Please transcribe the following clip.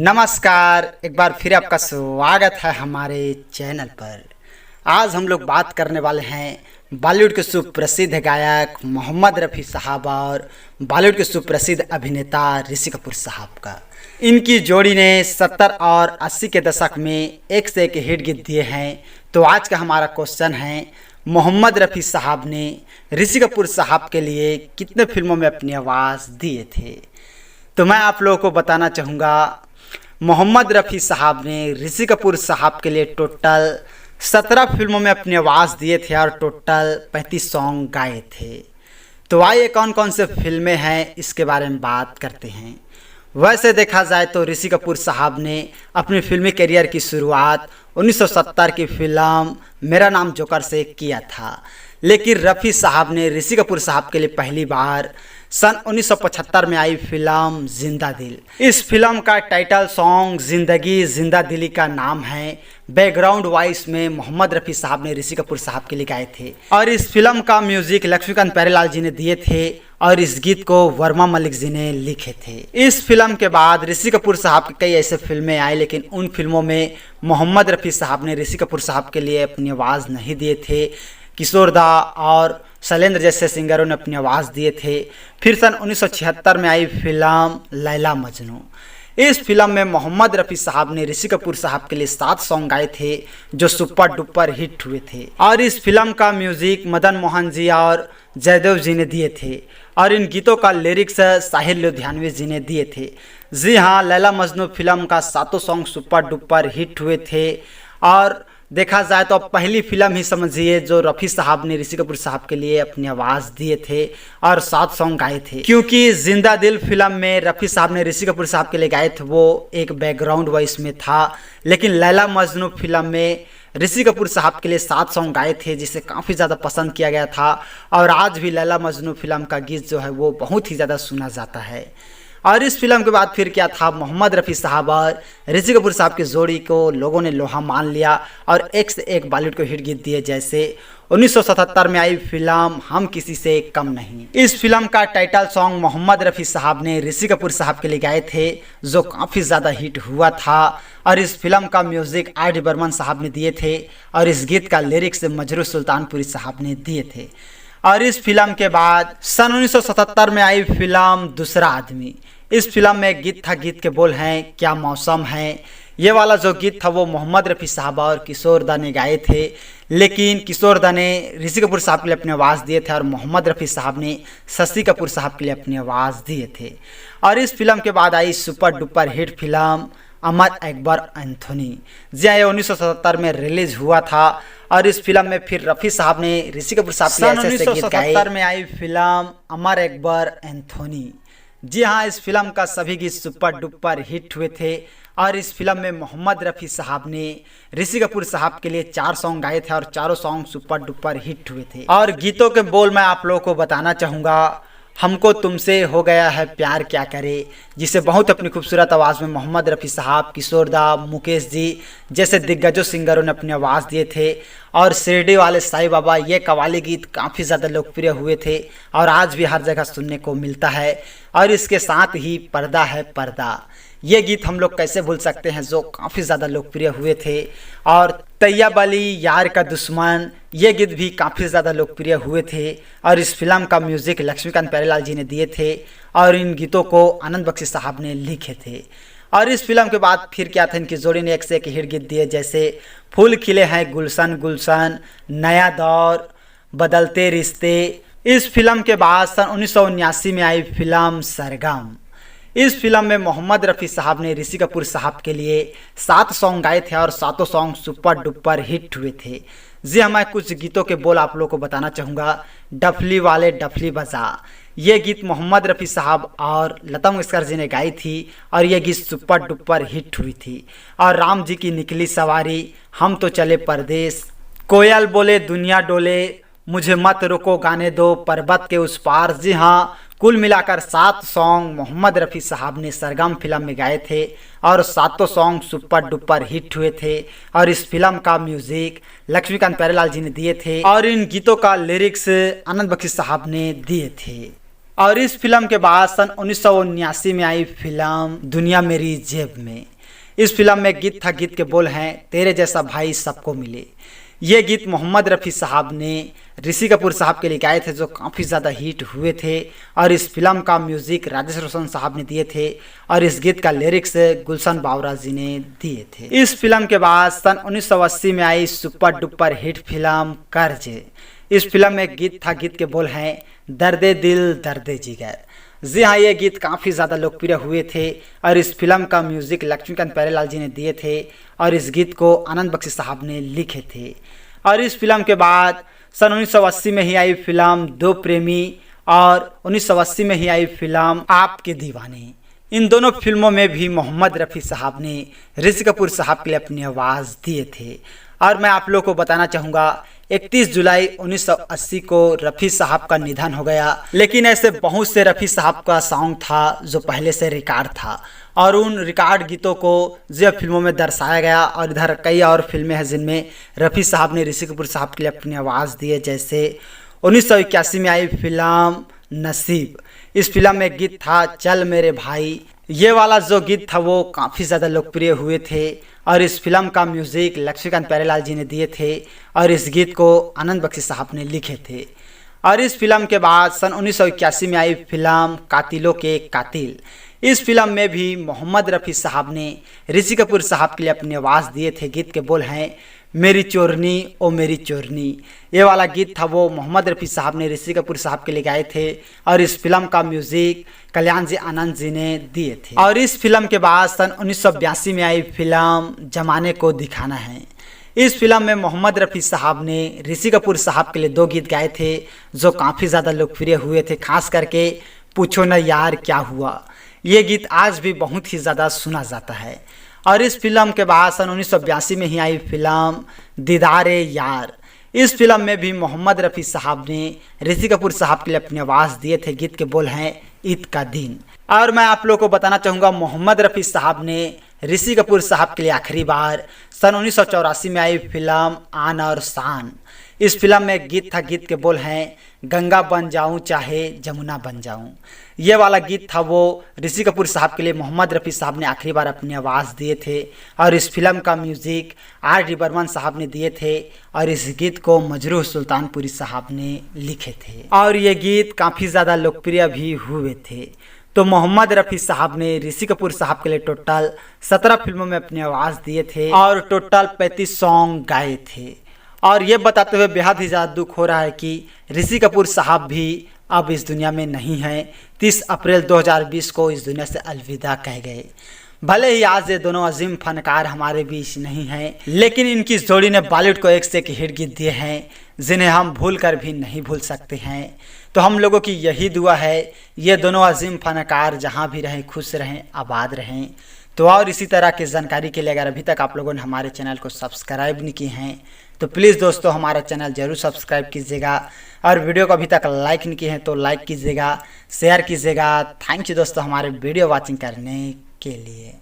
नमस्कार, एक बार फिर आपका स्वागत है हमारे चैनल पर। आज हम लोग बात करने वाले हैं बॉलीवुड के सुप्रसिद्ध गायक मोहम्मद रफ़ी साहब और बॉलीवुड के सुप्रसिद्ध अभिनेता ऋषि कपूर साहब का। इनकी जोड़ी ने 70 और 80 के दशक में एक से एक हिट गीत दिए हैं। तो आज का हमारा क्वेश्चन है, मोहम्मद रफ़ी साहब ने ऋषि कपूर साहब के लिए कितने फिल्मों में अपनी आवाज़ दिए थे। तो मैं आप लोगों को बताना चाहूँगा, मोहम्मद रफ़ी साहब ने ऋषि कपूर साहब के लिए टोटल 17 फिल्मों में अपनी आवाज़ दिए थे और टोटल 35 सॉन्ग गाए थे। तो आइए कौन कौन से फिल्में हैं इसके बारे में बात करते हैं। वैसे देखा जाए तो ऋषि कपूर साहब ने अपनी फिल्मी करियर की शुरुआत 1970 की फिल्म मेरा नाम जोकर से किया था, लेकिन रफ़ी साहब ने ऋषि कपूर साहब के लिए पहली बार सन 1975 में आई फिल्म जिंदा दिल। इस फिल्म का टाइटल सॉन्ग जिंदगी जिंदा दिली का नाम है। बैकग्राउंड वॉइस में मोहम्मद रफ़ी साहब ने ऋषि कपूर साहब के लिए गाए थे और इस फिल्म का म्यूजिक लक्ष्मीकांत प्यारेलाल जी ने दिए थे और इस गीत को वर्मा मलिक जी ने लिखे थे। इस फिल्म के बाद ऋषि कपूर साहब की कई ऐसे फिल्में आई, लेकिन उन फिल्मों में मोहम्मद रफ़ी साहब ने ऋषि कपूर साहब के लिए अपनी आवाज़ नहीं दिए थे। किशोर दा और शैलेंद्र जैसे सिंगरों ने अपनी आवाज़ दिए थे। फिर सन 1976 में आई फिल्म लैला मजनू। इस फिल्म में मोहम्मद रफ़ी साहब ने ऋषि कपूर साहब के लिए 7 सॉन्ग गाए थे जो सुपर डुपर हिट हुए थे और इस फिल्म का म्यूजिक मदन मोहन जी और जयदेव जी ने दिए थे और इन गीतों का लिरिक्स साहिर लुधियानवी जी ने दिए थे। जी हाँ, लैला मजनू फिल्म का 7 सॉन्ग सुपर डुपर हिट हुए थे और देखा जाए तो पहली फिल्म ही समझिए जो रफ़ी साहब ने ऋषि कपूर साहब के लिए अपनी आवाज़ दिए थे और 7 सॉन्ग गाए थे। क्योंकि जिंदा दिल फिल्म में रफ़ी साहब ने ऋषि कपूर साहब के लिए गाए थे वो एक बैकग्राउंड वॉइस में था, लेकिन लैला मजनू फिल्म में ऋषि कपूर साहब के लिए 7 सॉन्ग गाए थे जिसे काफ़ी ज़्यादा पसंद किया गया था और आज भी लैला मजनू फिल्म का गीत जो है वो बहुत ही ज़्यादा सुना जाता है। और इस फिल्म के बाद फिर क्या था, मोहम्मद रफ़ी साहब और ऋषि कपूर साहब की जोड़ी को लोगों ने लोहा मान लिया और एक से एक बॉलीवुड को हिट गीत दिए। जैसे 1977 में आई फिल्म हम किसी से कम नहीं। इस फिल्म का टाइटल सॉन्ग मोहम्मद रफ़ी साहब ने ऋषि कपूर साहब के लिए गाए थे जो काफ़ी ज़्यादा हिट हुआ था और इस फिल्म का म्यूज़िक आर डी बर्मन साहब ने दिए थे और इस गीत का लिरिक्स मजरू सुल्तानपुरी साहब ने दिए थे। और इस फिल्म के बाद सन 1977 में आई फिल्म दूसरा आदमी। इस फिल्म में गीत था, गीत के बोल हैं क्या मौसम है। ये वाला जो गीत था वो मोहम्मद रफ़ी साहब और किशोर दा ने गाए थे, लेकिन किशोर दा ने ऋषि कपूर साहब के लिए अपनी आवाज़ दिए थे और मोहम्मद रफ़ी साहब ने शशि कपूर साहब के लिए अपनी आवाज़ दिए थे। और इस फिल्म के बाद आई super duper hit film Amar Akbar Anthony. जी हाँ, 1977 में रिलीज हुआ था और इस फिल्म में फिर रफ़ी साहब ने ऋषि कपूर साहब के लिए ऐसे गीत गाए। 1977 में आई फिल्म अमर अकबर एंथोनी। जी हाँ, इस फिल्म का सभी गीत सुपर डुपर हिट हुए थे और इस फिल्म में मोहम्मद रफ़ी साहब ने ऋषि कपूर साहब के लिए 4 सॉन्ग गाए थे और चारों सॉन्ग सुपर डुपर हिट हुए थे। और गीतों के बोल मैं आप लोगों को बताना चाहूँगा, हमको तुमसे हो गया है प्यार क्या करे, जिसे बहुत अपनी खूबसूरत आवाज़ में मोहम्मद रफ़ी साहब, किशोर दा, मुकेश जी जैसे दिग्गजों सिंगरों ने अपनी आवाज़ दिए थे। और शिरडी वाले साईं बाबा, ये कव्वाली गीत काफ़ी ज़्यादा लोकप्रिय हुए थे और आज भी हर जगह सुनने को मिलता है। और इसके साथ ही पर्दा है पर्दा, ये गीत हम लोग कैसे भूल सकते हैं जो काफ़ी ज़्यादा लोकप्रिय हुए थे। और तैयब अली यार का दुश्मन, ये गीत भी काफ़ी ज़्यादा लोकप्रिय हुए थे और इस फिल्म का म्यूज़िक लक्ष्मीकांत प्यारेलाल जी ने दिए थे और इन गीतों को आनंद बख्शी साहब ने लिखे थे। और इस फिल्म के बाद फिर क्या था, इनकी जोड़ी ने एक से एक हिट गीत दिए जैसे फूल खिले हैं गुलशन गुलशन, नया दौर, बदलते रिश्ते। इस फिल्म के बाद सन 1979 में आई फिल्म सरगम। इस फिल्म में मोहम्मद रफ़ी साहब ने ऋषि कपूर साहब के लिए 7 सॉन्ग गाए थे और 7 सॉन्ग सुपर डुपर हिट हुए थे। जी हाँ, मैं कुछ गीतों के बोल आप लोगों को बताना चाहूँगा। डफली वाले डफली बजा, ये गीत मोहम्मद रफ़ी साहब और लता मंगेशकर जी ने गाई थी और ये गीत सुपर डुपर हिट हुई थी। और राम जी की निकली सवारी, हम तो चले परदेश, कोयल बोले दुनिया डोले, मुझे मत रोको गाने दो, पर्वत के उस पार। जी हाँ, कुल मिलाकर 7 सॉन्ग मोहम्मद रफ़ी साहब ने सरगम फिल्म में गाए थे और 7 सॉन्ग सुपर डुपर हिट हुए थे और इस फिल्म का म्यूजिक लक्ष्मीकांत प्यारेलाल जी ने दिए थे और इन गीतों का लिरिक्स आनंद बख्शी साहब ने दिए थे। और इस फिल्म के बाद सन 1979 में आई फिल्म दुनिया मेरी जेब में। इस फिल्म में गीत था, गीत के बोल हैं तेरे जैसा भाई सबको मिले। ये गीत मोहम्मद रफ़ी साहब ने ऋषि कपूर साहब के लिए गाए थे, जो काफ़ी ज़्यादा हिट हुए थे। और इस फिल्म का म्यूज़िक राजेश रोशन साहब ने दिए थे और इस गीत का लिरिक्स गुलशन बावरा जी ने दिए थे। इस फिल्म के बाद सन 1980 में आई सुपर डुपर हिट फिल्म कर्ज। इस फिल्म में गीत था, गीत के बोल हैं दर्दे दिल दर्दे जिगर। जी हाँ, ये गीत काफ़ी ज़्यादा लोकप्रिय हुए थे और इस फिल्म का म्यूज़िक लक्ष्मीकांत प्यारेलाल जी ने दिए थे और इस गीत को आनंद बख्शी साहब ने लिखे थे। और इस फिल्म के बाद सन 1980 में ही आई फिल्म दो प्रेमी और 1980 में ही आई फिल्म आपके दीवाने। इन दोनों फिल्मों में भी मोहम्मद रफ़ी साहब ने ऋषि कपूर साहब के लिए अपनी आवाज़ दिए थे। और मैं आप लोगों को बताना चाहूँगा 31 जुलाई 1980 को रफ़ी साहब का निधन हो गया। लेकिन ऐसे बहुत से रफ़ी साहब का सॉन्ग था जो पहले से रिकॉर्ड था और उन रिकॉर्ड गीतों को जो फिल्मों में दर्शाया गया। और इधर कई और फिल्में हैं जिनमें रफ़ी साहब ने ऋषि कपूर साहब के लिए अपनी आवाज़ दी है, जैसे 1981 में आई फिल्म नसीब। इस फिल्म में गीत था चल मेरे भाई। ये वाला जो गीत था वो काफ़ी ज़्यादा लोकप्रिय हुए थे और इस फिल्म का म्यूज़िक लक्ष्मीकांत प्यारेलाल जी ने दिए थे और इस गीत को आनंद बख्शी साहब ने लिखे थे। और इस फिल्म के बाद सन 1981 में आई फिल्म कातिलों के कातिल। इस फिल्म में भी मोहम्मद रफ़ी साहब ने ऋषि कपूर साहब के लिए अपनी आवाज़ दिए थे। गीत के बोल हैं मेरी चोरनी ओ मेरी चोरनी। ये वाला गीत था वो मोहम्मद रफ़ी साहब ने ऋषि कपूर साहब के लिए गाए थे और इस फिल्म का म्यूज़िक कल्याण जी आनंद जी ने दिए थे। और इस फिल्म के बाद सन 1982 में आई फिल्म जमाने को दिखाना है। इस फिल्म में मोहम्मद रफ़ी साहब ने ऋषि कपूर साहब के लिए दो गीत गाए थे जो काफ़ी ज़्यादा लोकप्रिय हुए थे, खास करके पूछो न यार क्या हुआ। ये गीत आज भी बहुत ही ज़्यादा सुना जाता है। और इस फिल्म के बाद सन 1982 में ही आई फिल्म दीदारे यार। इस फिल्म में भी मोहम्मद रफ़ी साहब ने ऋषि कपूर साहब के लिए अपनी आवाज़ दिए थे। गीत के बोल हैं ईद का दिन। और मैं आप लोगों को बताना चाहूँगा मोहम्मद रफ़ी साहब ने ऋषि कपूर साहब के लिए आखिरी बार सन 1984 में आई फिल्म आन और शान। इस फिल्म में गीत था, गीत के बोल हैं गंगा बन जाऊं चाहे जमुना बन जाऊं। ये वाला गीत था वो ऋषि कपूर साहब के लिए मोहम्मद रफ़ी साहब ने आखिरी बार अपनी आवाज़ दिए थे और इस फिल्म का म्यूज़िक R.D. बर्मन साहब ने दिए थे और इस गीत को मजरूह सुल्तानपुरी साहब ने लिखे थे और ये गीत काफ़ी ज़्यादा लोकप्रिय भी हुए थे। तो मोहम्मद रफ़ी साहब ने ऋषि कपूर साहब के लिए टोटल 17 फिल्मों में अपनी आवाज़ दिए थे और टोटल 35 सॉन्ग गाए थे। और ये बताते हुए बेहद ही ज़्यादा दुख हो रहा है कि ऋषि कपूर साहब भी अब इस दुनिया में नहीं हैं। 30 अप्रैल 2020 को इस दुनिया से अलविदा कह गए। भले ही आज ये दोनों अजीम फनकार हमारे बीच नहीं हैं, लेकिन इनकी जोड़ी ने बॉलीवुड को एक से एक हिट गीत दिए हैं जिन्हें हम भूल कर भी नहीं भूल सकते हैं। तो हम लोगों की यही दुआ है ये दोनों अजीम फनकार जहाँ भी रहें खुश रहें, आबाद रहें। तो और इसी तरह की जानकारी के लिए अगर अभी तक आप लोगों ने हमारे चैनल को सब्सक्राइब नहीं किए हैं तो प्लीज़ दोस्तों हमारा चैनल ज़रूर सब्सक्राइब कीजिएगा और वीडियो को अभी तक लाइक नहीं किए हैं तो लाइक कीजिएगा, शेयर कीजिएगा। थैंक यू दोस्तों हमारे वीडियो वॉचिंग करने के लिए।